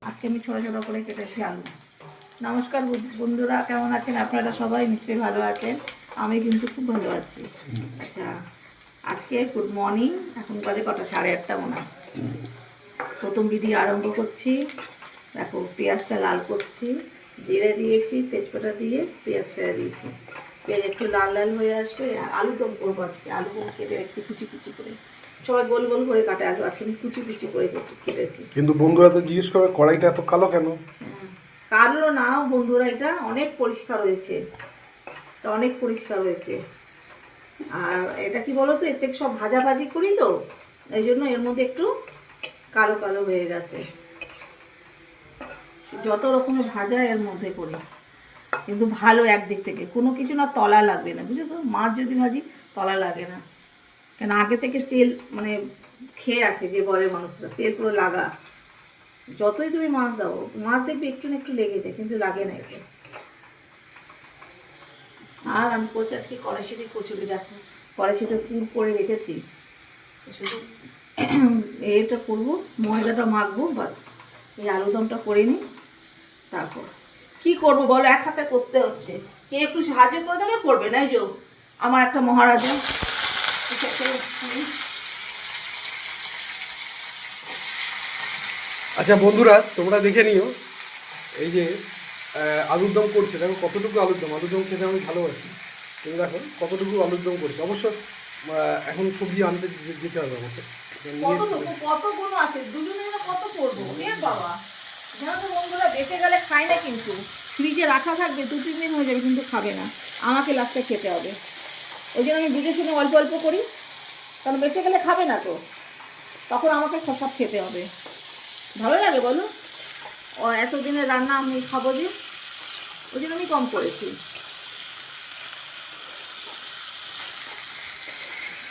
আজকে আমি ছোটো ছোটো করে কেটেছি আলু। নমস্কার বন্ধুরা, কেমন আছেন আপনারা? সবাই নিশ্চয়ই ভালো আছেন, আমি কিন্তু খুব ভালো আছি। আচ্ছা, আজকে গুড মর্নিং। এখন বাজে কটা? 8:30 মনে হয়। প্রথম ভিডিও আরম্ভ করছি। দেখো, পেঁয়াজটা লাল করছি, জিরে দিয়েছি, তেজপাতা দিয়ে পেঁয়াজ ফেলে দিয়েছি। পেঁয়াজ একটু লাল লাল হয়ে আসবে। আলু দম করবো আজকে। আলুগুলো কেটে রেখেছি কুচি কুচি করে। সবাই গোল গোল করে কাটে আলু, আজকে আমি কুচি কুচি করে কেটেছি। কিন্তু বন্ধুরা তো জিজ্ঞেস করে কড়াইটা এত কালো কেন? কালো না বন্ধুরা, এটা অনেক পরিষ্কার হয়েছে, অনেক পরিষ্কার হয়েছে। আর এটা কি বলো তো, এর থেকে সব ভাজাভাজি করি তো, এই জন্য এর মধ্যে একটু কালো কালো হয়ে গেছে। যত রকমের ভাজা এর মধ্যে করি, কিন্তু ভালো একদিক থেকে, কোনো কিছু না তলা লাগবে না, বুঝলো তো। মাছ যদি ভাজি তলা লাগে না, কেন আগে থেকে তেল মানে খেয়ে আছে যে বলে মানুষরা, তেল পুরো লাগা। যতই তুমি মাছ দাও, মাছ দেখবে একটু না একটু লেগে যায়, কিন্তু লাগে না এতে। আর আমি করছি আজকে কড়াইশুঁটি কচুরি। দেখো, কড়াইশুঁটি পুর করে রেখেছি, শুধু এটা করবো, ময়দাটা মাখবো, বাস। এই আলুদমটা করে নিই, তারপর কি করব বলো, এক হাতে করতে হচ্ছে। কে একটু সাহায্য করে দেবে? করবে না। এই যে আমার একটা মহারাজা। আচ্ছা বন্ধুরা, তোমরা দেখে নিও, এই যে আলুর দম করছে, দেখো কতটুকু আলুর দম খেতে আমি ভালোবাসি। তুমি দেখো কতটুকু আলুর দম করছে। অবশ্য এখন সবজি আনতে যেতে হবে আমাকে। কতগুলো আছে, দুজনে কত করবো এ বাবা। জানো তো বন্ধুরা, বেঁচে গেলে খায় না, কিন্তু ফ্রিজে রাখা থাকবে, 2-3 দিন হয়ে যাবে, কিন্তু খাবে না। আমাকে লাস্টে খেতে হবে। ওই জন্য আমি বুঝে শুনে অল্প অল্প করি, কারণ বেঁচে গেলে খাবে না তো, তখন আমাকে সব খেতে হবে। ভালো লাগে বলো, ও এতদিনের রান্না আমি খাবো যে, ওই জন্য আমি কম করেছি।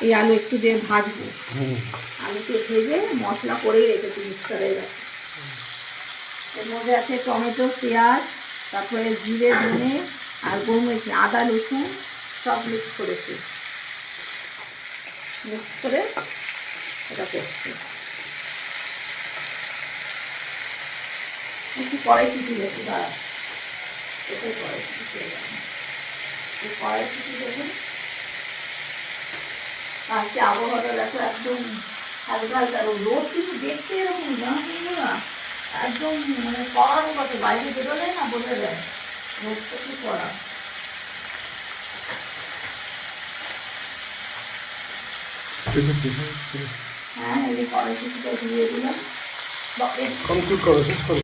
এই আলু একটু দিয়ে ভাজবো, আলুকে ভেজে মশলা করেই রেখেছি মিক্সারের। এর মধ্যে আছে টমেটো, পেঁয়াজ, তারপরে জিরে, ধনে আর গোলমরিচ, আদা, রসুন সব মিক্স করেছি। মিক্স করে এটা করছি। একটু কড়াইশুঁটি দিয়েছি, দাঁড়া, এটাই কড়াইশুঁটি দিয়ে দেবো। এই কড়াইশুঁটি দেখুন, আজকে আবহাওয়াটা দেখো একদম হালকা হালকা রোদ, কিন্তু দেখতে এরকম জানো না, একদম মানে কড়ার মতো, বাইরে বেরোলে না বোঝা যায় রোদটা কি কড়া। হ্যাঁ, এই কড়াইশুঁটিটা দিয়ে দিলাম। কমপ্লিট করো, শেষ করো।